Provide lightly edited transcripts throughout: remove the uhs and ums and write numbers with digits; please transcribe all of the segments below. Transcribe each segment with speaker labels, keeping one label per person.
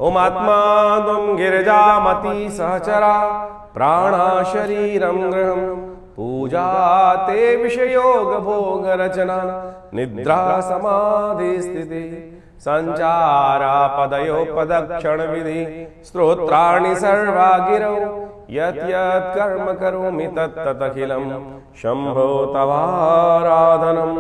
Speaker 1: ओम आत्मा त्वं गिरिजामति सहचरा प्राणा शरीरं गृहं पूजा ते विषयोग भोग रचना निद्रा समाधि स्थिति संचारा पदयो पदक्षण विधि स्तोत्राणि सर्वा गिरौ यत् यत् कर्म करोमि तत् तत् अखिलम् शंभो तवाराधनम्।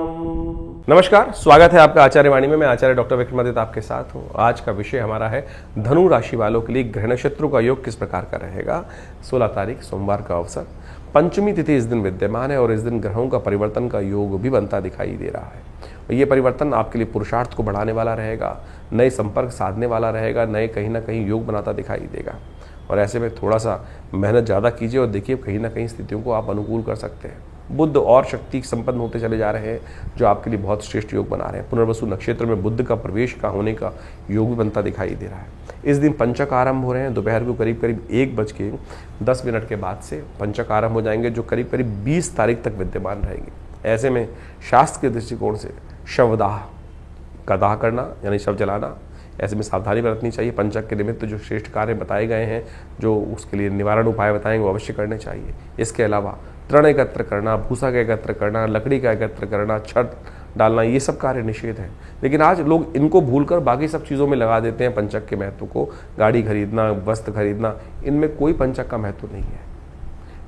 Speaker 1: नमस्कार, स्वागत है आपका आचार्य वाणी में। मैं आचार्य डॉक्टर विक्रमादित्य आपके साथ हूँ। आज का विषय हमारा है धनु राशि वालों के लिए ग्रह नक्षत्रों का योग किस प्रकार का रहेगा। 16 तारीख सोमवार का अवसर, पंचमी तिथि इस दिन विद्यमान है और इस दिन ग्रहों का परिवर्तन का योग भी बनता दिखाई दे रहा है। ये परिवर्तन आपके लिए पुरुषार्थ को बढ़ाने वाला रहेगा, नए संपर्क साधने वाला रहेगा, नए कहीं ना कहीं योग बनाता दिखाई देगा। और ऐसे में थोड़ा सा मेहनत ज़्यादा कीजिए और देखिए कहीं ना कहीं स्थितियों को आप अनुकूल कर सकते हैं। बुध और शक्ति संपन्न होते चले जा रहे हैं, जो आपके लिए बहुत श्रेष्ठ योग बना रहे हैं। पुनर्वसु नक्षत्र में बुध का प्रवेश का होने का योग भी बनता दिखाई दे रहा है। इस दिन पंचक आरंभ हो रहे हैं। दोपहर को करीब 1:10 के बाद से पंचक आरंभ हो जाएंगे, जो करीब 20 तारीख तक विद्यमान रहेंगे। ऐसे में शास्त्र के दृष्टिकोण से शवदाह का दाह करना यानी शव जलाना, ऐसे में सावधानी बरतनी चाहिए। पंचक के निमित्त जो श्रेष्ठ कार्य बताए गए हैं, जो उसके लिए निवारण उपाय बताएंगे, वो अवश्य करने चाहिए। इसके अलावा तृण एकत्र करना, भूसा का एकत्र करना, लकड़ी का एकत्र करना, छत डालना, ये सब कार्य निषेध है। लेकिन आज लोग इनको भूलकर बाकी सब चीज़ों में लगा देते हैं पंचक के महत्व को। गाड़ी खरीदना, वस्त्र खरीदना, इनमें कोई पंचक का महत्व नहीं है।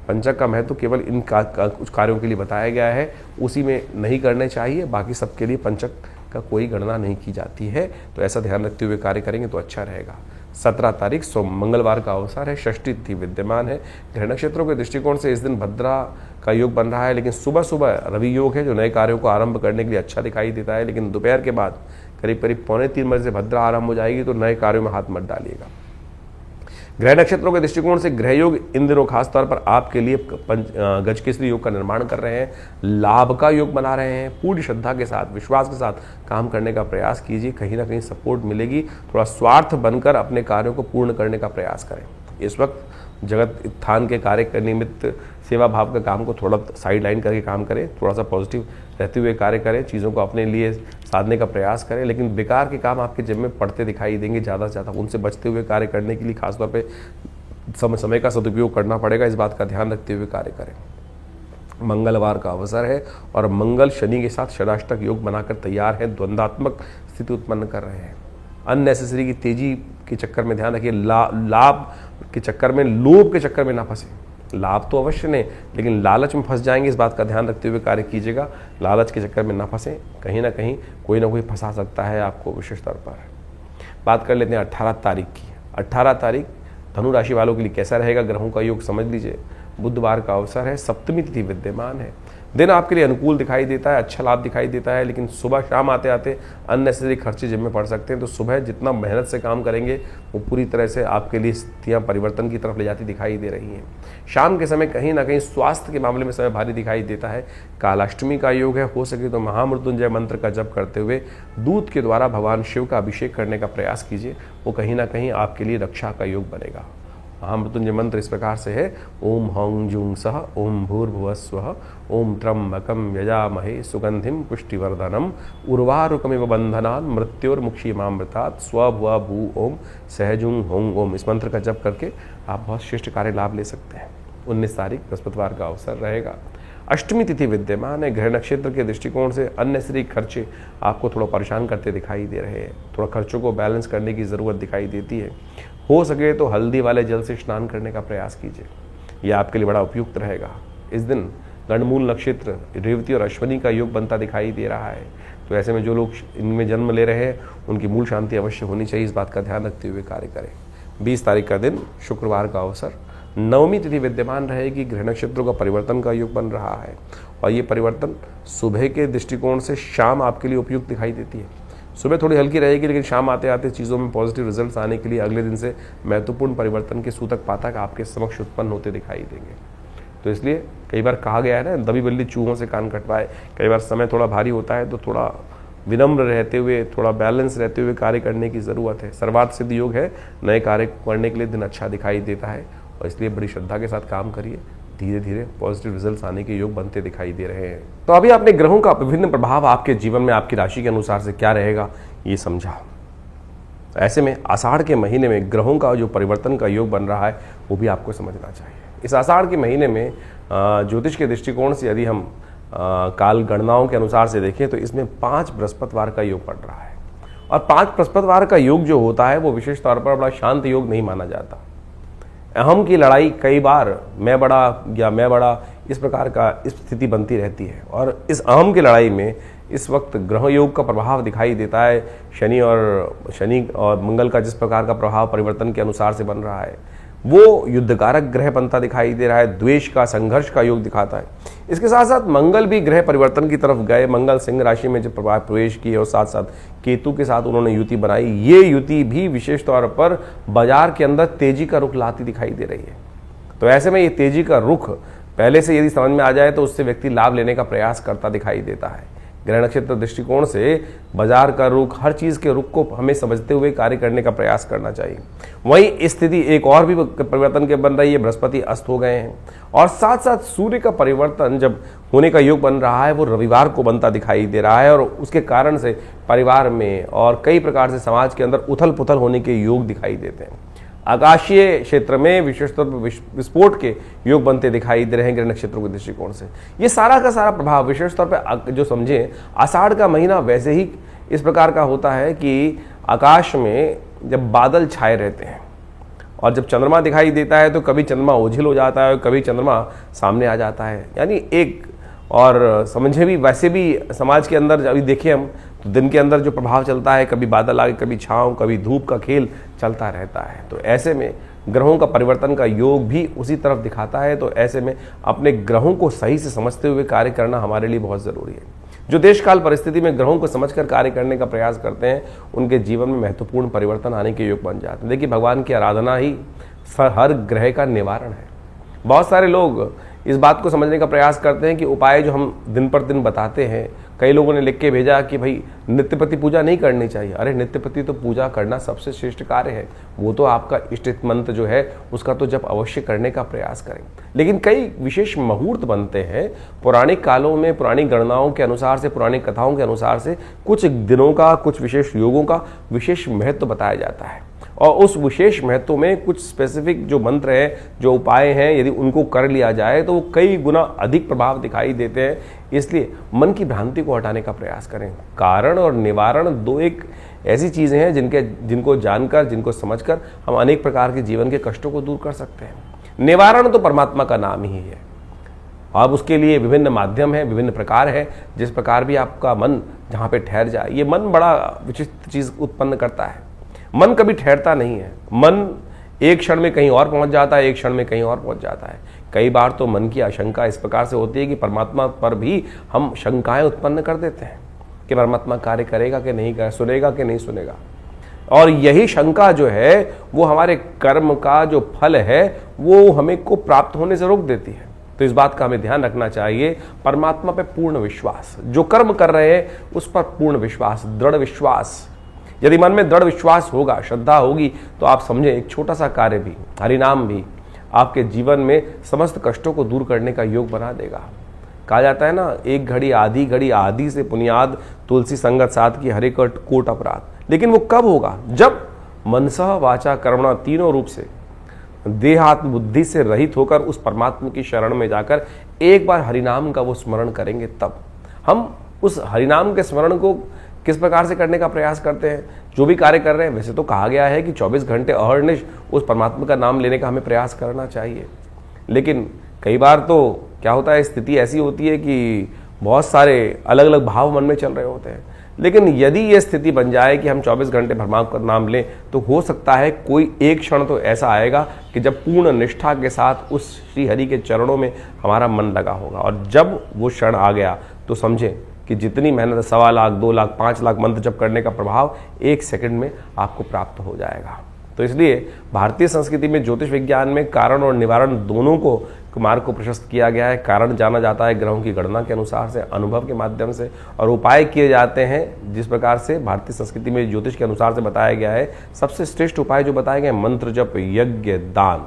Speaker 1: पंचक का महत्व केवल इन कुछ कार्यों के लिए बताया गया है, उसी में नहीं करने चाहिए। बाकी सबके लिए पंचक का कोई गणना नहीं की जाती है, तो ऐसा ध्यान रखते हुए कार्य करेंगे तो अच्छा रहेगा। 17 तारीख मंगलवार का अवसर है, षष्ठी तिथि विद्यमान है। ग्रह नक्षत्रों के दृष्टिकोण से इस दिन भद्रा का योग बन रहा है, लेकिन सुबह सुबह रवि योग है, जो नए कार्यों को आरंभ करने के लिए अच्छा दिखाई देता है। लेकिन दोपहर के बाद करीब 2:45 बजे से भद्रा आरंभ हो जाएगी, तो नए कार्यों में हाथ मत डालिएगा। ग्रह नक्षत्रों के दृष्टिकोण से ग्रह योग इन दिनों खासतौर पर आपके लिए गजकेसरी योग का निर्माण कर रहे हैं, लाभ का योग बना रहे हैं। पूरी श्रद्धा के साथ, विश्वास के साथ काम करने का प्रयास कीजिए, कहीं ना कहीं सपोर्ट मिलेगी। थोड़ा स्वार्थ बनकर अपने कार्यों को पूर्ण करने का प्रयास करें। इस वक्त जगत उत्थान के कार्य के निमित्त सेवा भाव का काम को थोड़ा साइड लाइन करके काम करें, थोड़ा सा पॉजिटिव रहते हुए कार्य करें, चीज़ों को अपने लिए साधने का प्रयास करें। लेकिन बेकार के काम आपके जेब में पड़ते दिखाई देंगे ज़्यादा से ज़्यादा, उनसे बचते हुए कार्य करने के लिए खासतौर पे समय का सदुपयोग करना पड़ेगा। इस बात का ध्यान रखते हुए कार्य करें। मंगलवार का अवसर है और मंगल शनि के साथ षडाष्टक योग बनाकर तैयार है, द्वंद्वात्मक स्थिति उत्पन्न कर रहे हैं। अननेसेसरी की तेजी के चक्कर में ध्यान रखिए, लाभ के चक्कर में, लोभ के चक्कर में ना फंसे। लाभ तो अवश्य नहीं, लेकिन लालच में फंस जाएंगे, इस बात का ध्यान रखते हुए कार्य कीजिएगा। लालच के चक्कर में ना फंसे, कहीं ना कहीं कोई ना कोई फंसा सकता है आपको विशेष तौर पर। बात कर लेते हैं 18 तारीख की। 18 तारीख धनु राशि वालों के लिए कैसा रहेगा ग्रहों का योग समझ लीजिए। बुधवार का अवसर है, सप्तमी तिथि विद्यमान है। दिन आपके लिए अनुकूल दिखाई देता है, अच्छा लाभ दिखाई देता है, लेकिन सुबह शाम आते आते अननेसेसरी खर्चे जिम्मे पड़ सकते हैं। तो सुबह जितना मेहनत से काम करेंगे, वो पूरी तरह से आपके लिए स्थितियाँ परिवर्तन की तरफ ले जाती दिखाई दे रही हैं। शाम के समय कहीं ना कहीं स्वास्थ्य के मामले में समय भारी दिखाई देता है। कालाष्टमी का योग है, हो सके तो महामृत्युंजय मंत्र का जप करते हुए दूध के द्वारा भगवान शिव का अभिषेक करने का प्रयास कीजिए, वो कहीं ना कहीं आपके लिए रक्षा का योग बनेगा। महामृत्युंजय मंत्र इस प्रकार से है, ओम हौं जूं सह ओम भूर्भुवस्वः ओम त्र्यंबकं यजामहे सुगंधिं पुष्टिवर्धनम् उर्वारुकमिव बंधनान् मृत्योर्मुक्षीयमामृतात् स्वभुव भू ओम सहजुं हों ओम। इस मंत्र का जप करके आप बहुत श्रेष्ठ कार्य लाभ ले सकते हैं। 19 तारीख बृहस्पतिवार का अवसर रहेगा। अष्टमी तिथि विद्यमान है। ग्रह नक्षत्र के दृष्टिकोण से अननेसेसरी खर्चे आपको थोड़ा परेशान करते दिखाई दे रहे हैं। थोड़ा खर्चों को बैलेंस करने की ज़रूरत दिखाई देती है। हो सके तो हल्दी वाले जल से स्नान करने का प्रयास कीजिए, यह आपके लिए बड़ा उपयुक्त रहेगा। इस दिन गंडमूल नक्षत्र, रेवती और अश्वनी का योग बनता दिखाई दे रहा है। तो ऐसे में जो लोग इनमें जन्म ले रहे हैं, उनकी मूल शांति अवश्य होनी चाहिए, इस बात का ध्यान रखते हुए कार्य करें। 20 तारीख का दिन शुक्रवार का अवसर, नवमी तिथि विद्यमान रहेगी। ग्रह नक्षत्रों का परिवर्तन का योग बन रहा है और ये परिवर्तन सुबह के दृष्टिकोण से शाम आपके लिए उपयुक्त दिखाई देती है। सुबह थोड़ी हल्की रहेगी, लेकिन शाम आते आते चीज़ों में पॉजिटिव रिजल्ट्स आने के लिए अगले दिन से महत्वपूर्ण परिवर्तन के सूतक पातक आपके समक्ष उत्पन्न होते दिखाई देंगे। तो इसलिए कई बार कहा गया है ना, दबी बल्ली चूहों से कान कटवाए। कई बार समय थोड़ा भारी होता है, तो थोड़ा विनम्र रहते हुए, थोड़ा बैलेंस रहते हुए कार्य करने की ज़रूरत है। सर्वार्थ सिद्ध योग है, नए कार्य करने के लिए दिन अच्छा दिखाई देता है और इसलिए बड़ी श्रद्धा के साथ काम करिए। धीरे धीरे पॉजिटिव रिजल्ट्स आने के योग बनते दिखाई दे रहे हैं। तो अभी आपने ग्रहों का विभिन्न प्रभाव आपके जीवन में आपकी राशि के अनुसार से क्या रहेगा ये समझा। ऐसे में आषाढ़ के महीने में ग्रहों का जो परिवर्तन का योग बन रहा है वो भी आपको समझना चाहिए। इस आषाढ़ के महीने में ज्योतिष के दृष्टिकोण से यदि हम काल गणनाओं के अनुसार से देखें तो इसमें 5 बृहस्पतिवार का योग पड़ रहा है। और 5 बृहस्पतिवार का योग जो होता है वो विशेष तौर पर बड़ा शांत योग नहीं माना जाता। अहम की लड़ाई कई बार मैं बड़ा इस प्रकार का स्थिति बनती रहती है। और इस अहम की लड़ाई में इस वक्त ग्रह योग का प्रभाव दिखाई देता है। शनि और मंगल का जिस प्रकार का प्रभाव परिवर्तन के अनुसार से बन रहा है वो युद्धकारक ग्रह बनता दिखाई दे रहा है, द्वेष का, संघर्ष का योग दिखाता है। इसके साथ साथ मंगल भी ग्रह परिवर्तन की तरफ गए। मंगल सिंह राशि में जब प्रवेश किए और साथ साथ केतु के साथ उन्होंने युति बनाई। ये युति भी विशेष तौर पर बाजार के अंदर तेजी का रुख लाती दिखाई दे रही है। तो ऐसे में ये तेजी का रुख पहले से यदि समझ में आ जाए तो उससे व्यक्ति लाभ लेने का प्रयास करता दिखाई देता है। ग्रह नक्षत्र दृष्टिकोण से बाजार का रुख, हर चीज के रुख को हमें समझते हुए कार्य करने का प्रयास करना चाहिए। वहीं स्थिति एक और भी परिवर्तन के बन रही है, बृहस्पति अस्त हो गए हैं और साथ साथ सूर्य का परिवर्तन जब होने का योग बन रहा है वो रविवार को बनता दिखाई दे रहा है। और उसके कारण से परिवार में और कई प्रकार से समाज के अंदर उथल पुथल होने के योग दिखाई देते हैं। आकाशीय क्षेत्र में विशेषतौर पर विस्फोट के योग बनते दिखाई दे रहे हैं ग्रह नक्षत्रों के दृष्टिकोण से। ये सारा का सारा प्रभाव विशेष तौर पर जो समझें, आषाढ़ का महीना वैसे ही इस प्रकार का होता है कि आकाश में जब बादल छाए रहते हैं और जब चंद्रमा दिखाई देता है तो कभी चंद्रमा ओझिल हो जाता है और कभी चंद्रमा सामने आ जाता है। यानी एक और समझे भी वैसे भी समाज के अंदर अभी देखें हम तो दिन के अंदर जो प्रभाव चलता है, कभी बादल आगे, कभी छांव, कभी धूप का खेल चलता रहता है। तो ऐसे में ग्रहों का परिवर्तन का योग भी उसी तरफ दिखाता है। तो ऐसे में अपने ग्रहों को सही से समझते हुए कार्य करना हमारे लिए बहुत ज़रूरी है। जो देश काल परिस्थिति में ग्रहों को समझकर कार्य करने का प्रयास करते हैं उनके जीवन में महत्वपूर्ण परिवर्तन आने के योग बन जाते हैं। देखिए, भगवान की आराधना ही हर ग्रह का निवारण है। बहुत सारे लोग इस बात को समझने का प्रयास करते हैं कि उपाय जो हम दिन पर दिन बताते हैं, कई लोगों ने लिख के भेजा कि भाई नित्यपति पूजा नहीं करनी चाहिए। अरे नित्यपति तो पूजा करना सबसे श्रेष्ठ कार्य है, वो तो आपका इष्ट मंत्र जो है उसका तो जब अवश्य करने का प्रयास करें। लेकिन कई विशेष मुहूर्त बनते हैं पौराणिक कालों में, पुरानी गणनाओं के अनुसार से, पुरानी कथाओं के अनुसार से कुछ दिनों का, कुछ विशेष योगों का विशेष महत्व बताया जाता है। और उस विशेष महत्व में कुछ स्पेसिफिक जो मंत्र हैं, जो उपाय हैं, यदि उनको कर लिया जाए तो वो कई गुना अधिक प्रभाव दिखाई देते हैं। इसलिए मन की भ्रांति को हटाने का प्रयास करें। कारण और निवारण दो एक ऐसी चीज़ें हैं जिनको जानकर, जिनको समझकर हम अनेक प्रकार के जीवन के कष्टों को दूर कर सकते हैं। निवारण तो परमात्मा का नाम ही है। अब उसके लिए विभिन्न माध्यम हैं, विभिन्न प्रकार हैं। जिस प्रकार भी आपका मन जहाँ पे ठहर जाए, ये मन बड़ा विचित्र चीज़ उत्पन्न करता है। मन कभी ठहरता नहीं है। मन एक क्षण में कहीं और पहुंच जाता है, एक क्षण में कहीं और पहुंच जाता है। कई बार तो मन की आशंका इस प्रकार से होती है कि परमात्मा पर भी हम शंकाएं उत्पन्न कर देते हैं कि परमात्मा कार्य करेगा कि नहीं करेगा, सुनेगा कि नहीं सुनेगा। और यही शंका जो है वो हमारे कर्म का जो फल है वो हमें को प्राप्त होने से रोक देती है। तो इस बात का हमें ध्यान रखना चाहिए। परमात्मा पे पूर्ण विश्वास, जो कर्म कर रहे हैं उस पर पूर्ण विश्वास, दृढ़ विश्वास। यदि मन में दृढ़ विश्वास होगा, श्रद्धा होगी, तो आप समझें एक छोटा सा कार्य भी, हरिनाम भी आपके जीवन में समस्त कष्टों को दूर करने का योग बना देगा। कहा जाता है ना, एक घड़ी आदि से पुनियाद, तुलसी संगत साथ की हरे कोट अपराध। लेकिन वो कब होगा? जब मनसः वाचा कर्मणा तीनों रूप से देहात्म बुद्धि से रहित होकर उस परमात्मा की शरण में जाकर एक बार हरिनाम का वो स्मरण करेंगे। तब हम उस हरिनाम के स्मरण को किस प्रकार से करने का प्रयास करते हैं, जो भी कार्य कर रहे हैं। वैसे तो कहा गया है कि 24 घंटे अहर्निश उस परमात्मा का नाम लेने का हमें प्रयास करना चाहिए। लेकिन कई बार तो क्या होता है, स्थिति ऐसी होती है कि बहुत सारे अलग अलग भाव मन में चल रहे होते हैं। लेकिन यदि ये स्थिति बन जाए कि हम 24 घंटे परमात्मा का नाम लें, तो हो सकता है कोई एक क्षण तो ऐसा आएगा कि जब पूर्ण निष्ठा के साथ उस श्री हरि के चरणों में हमारा मन लगा होगा। और जब वो क्षण आ गया तो समझें कि जितनी मेहनत 1.25 लाख, 2 लाख, 5 लाख मंत्र जप करने का प्रभाव 1 सेकंड में आपको प्राप्त हो जाएगा। तो इसलिए भारतीय संस्कृति में ज्योतिष विज्ञान में कारण और निवारण दोनों को मार्ग को प्रशस्त किया गया है। कारण जाना जाता है ग्रहों की गणना के अनुसार से, अनुभव के माध्यम से, और उपाय किए जाते हैं जिस प्रकार से भारतीय संस्कृति में ज्योतिष के अनुसार से बताया गया है। सबसे श्रेष्ठ उपाय जो बताए गए, मंत्र जप, यज्ञ, दान,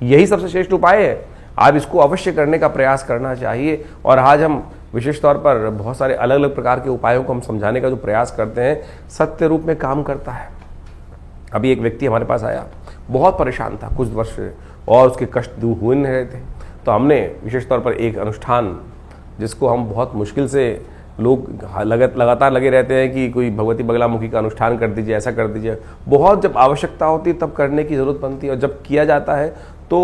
Speaker 1: यही सबसे श्रेष्ठ उपाय है। आप इसको अवश्य करने का प्रयास करना चाहिए। और आज हम विशेष तौर पर बहुत सारे अलग अलग प्रकार के उपायों को हम समझाने का जो प्रयास करते हैं, सत्य रूप में काम करता है। अभी एक व्यक्ति हमारे पास आया, बहुत परेशान था कुछ वर्ष से और उसके कष्ट दूर हुए नहीं रहे थे। तो हमने विशेष तौर पर एक अनुष्ठान, जिसको हम बहुत मुश्किल से लोग लगातार लगे रहते हैं कि कोई भगवती बगलामुखी का अनुष्ठान कर दीजिए, ऐसा कर दीजिए, बहुत जब आवश्यकता होती है तब करने की ज़रूरत बनती है, और जब किया जाता है तो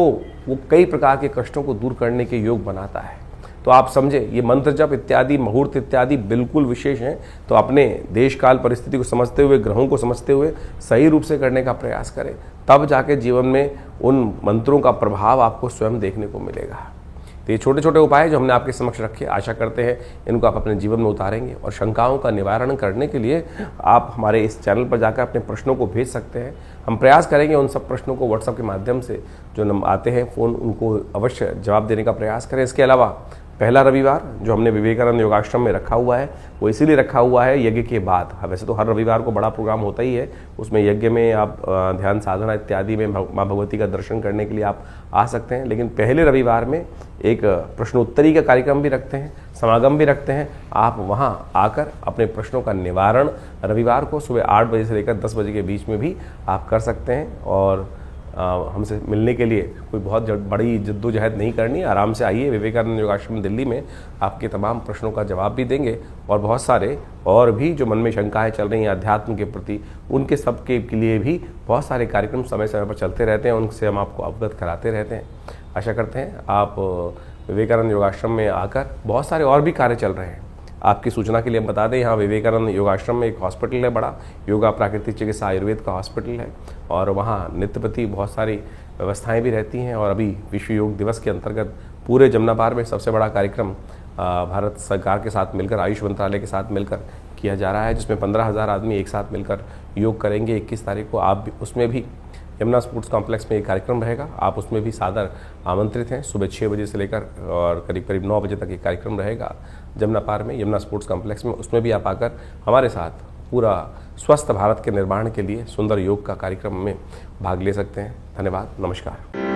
Speaker 1: वो कई प्रकार के कष्टों को दूर करने के योग बनाता है। तो आप समझे, ये मंत्र जप इत्यादि, मुहूर्त इत्यादि बिल्कुल विशेष हैं। तो अपने देश काल परिस्थिति को समझते हुए, ग्रहों को समझते हुए सही रूप से करने का प्रयास करें, तब जाके जीवन में उन मंत्रों का प्रभाव आपको स्वयं देखने को मिलेगा। तो ये छोटे छोटे उपाय जो हमने आपके समक्ष रखे, आशा करते हैं इनको आप अपने जीवन में उतारेंगे। और शंकाओं का निवारण करने के लिए आप हमारे इस चैनल पर जाकर अपने प्रश्नों को भेज सकते हैं। हम प्रयास करेंगे उन सब प्रश्नों को व्हाट्सएप के माध्यम से जो नंबर आते हैं फ़ोन, उनको अवश्य जवाब देने का प्रयास करें। इसके अलावा पहला रविवार जो हमने विवेकानंद योगाश्रम में रखा हुआ है, वो इसीलिए रखा हुआ है यज्ञ के बाद। वैसे तो हर रविवार को बड़ा प्रोग्राम होता ही है, उसमें यज्ञ में आप ध्यान साधना इत्यादि में माँ भगवती का दर्शन करने के लिए आप आ सकते हैं। लेकिन पहले रविवार में एक प्रश्नोत्तरी का कार्यक्रम भी रखते हैं, समागम भी रखते हैं। आप वहाँ आकर अपने प्रश्नों का निवारण रविवार को सुबह 8 बजे से लेकर 10 बजे के बीच में भी आप कर सकते हैं। और हमसे मिलने के लिए कोई बहुत बड़ी जद्दोजहद नहीं करनी, आराम से आइए। विवेकानंद योगाश्रम दिल्ली में आपके तमाम प्रश्नों का जवाब भी देंगे, और बहुत सारे और भी जो मन में शंकाएं चल रही हैं अध्यात्म के प्रति, उनके सबके लिए भी बहुत सारे कार्यक्रम समय समय पर चलते रहते हैं, उनसे हम आपको अवगत कराते रहते हैं। आशा करते हैं आप विवेकानंद योगाश्रम में आकर, बहुत सारे और भी कार्य चल रहे हैं। आपकी सूचना के लिए हम बता दें, यहाँ विवेकानंद योगाश्रम में एक हॉस्पिटल है बड़ा, योगा प्राकृतिक चिकित्सा आयुर्वेद का हॉस्पिटल है, और वहाँ नित्य प्रति बहुत सारी व्यवस्थाएं भी रहती हैं। और अभी विश्व योग दिवस के अंतर्गत पूरे जमुना पार में सबसे बड़ा कार्यक्रम भारत सरकार के साथ मिलकर, आयुष मंत्रालय के साथ मिलकर किया जा रहा है, जिसमें 15,000 आदमी एक साथ मिलकर योग करेंगे। 21 तारीख को आप भी उसमें भी यमुना स्पोर्ट्स कॉम्प्लेक्स में एक कार्यक्रम रहेगा, आप उसमें भी सादर आमंत्रित हैं। सुबह 6 बजे से लेकर और करीब करीब 9 बजे तक ये कार्यक्रम रहेगा जमुना पार में, यमुना स्पोर्ट्स कॉम्प्लेक्स में। उसमें भी आप आकर हमारे साथ पूरा स्वस्थ भारत के निर्माण के लिए सुंदर योग का कार्यक्रम में भाग ले सकते हैं। धन्यवाद, नमस्कार।